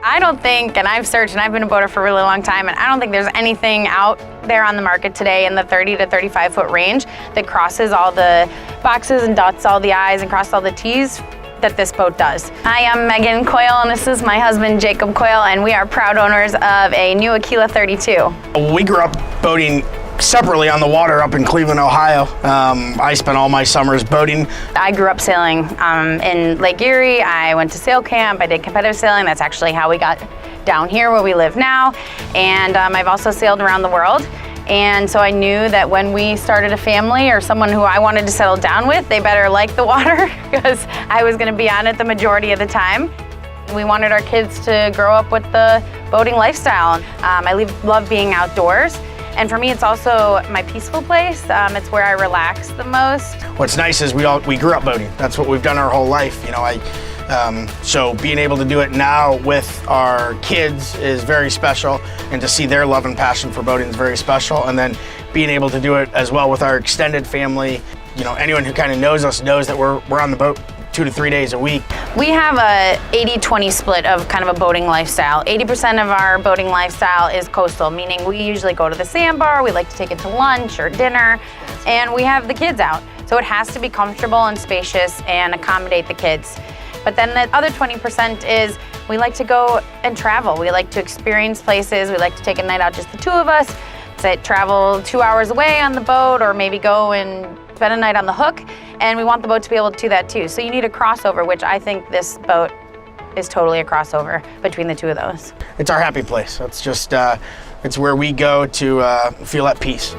I don't think, and I've searched and I've been a boater for a really long time, and I don't think there's anything out there on the market today in the 30 to 35 foot range that crosses all the boxes and dots all the I's and crosses all the T's that this boat does. I am Meghan Coyle, and this is my husband Jacob Coyle, and we are proud owners of a new Aquila 32. We grew up boating separately on the water up in Cleveland, Ohio. I spent all my summers boating. I grew up sailing in Lake Erie. I went to sail camp. I did competitive sailing. That's actually how we got down here where we live now. And I've also sailed around the world. And so I knew that when we started a family or someone who I wanted to settle down with, they better like the water because I was going to be on it the majority of the time. We wanted our kids to grow up with the boating lifestyle. I love being outdoors. And for me, it's also my peaceful place. It's where I relax the most. What's nice is we grew up boating. That's what we've done our whole life. You know, so being able to do it now with our kids is very special, and to see their love and passion for boating is very special. And then being able to do it as well with our extended family. You know, anyone who kind of knows us knows that we're on the boat 2 to 3 days a week. We have a 80-20 split of kind of a boating lifestyle. 80% of our boating lifestyle is coastal, meaning we usually go to the sandbar, we like to take it to lunch or dinner, and we have the kids out. So it has to be comfortable and spacious and accommodate the kids. But then the other 20% is we like to go and travel. We like to experience places. We like to take a night out, just the two of us, say travel 2 hours away on the boat, or maybe go and spend a night on the hook. And we want the boat to be able to do that too. So you need a crossover, which I think this boat is totally a crossover between the two of those. It's our happy place. It's just, it's where we go to feel at peace.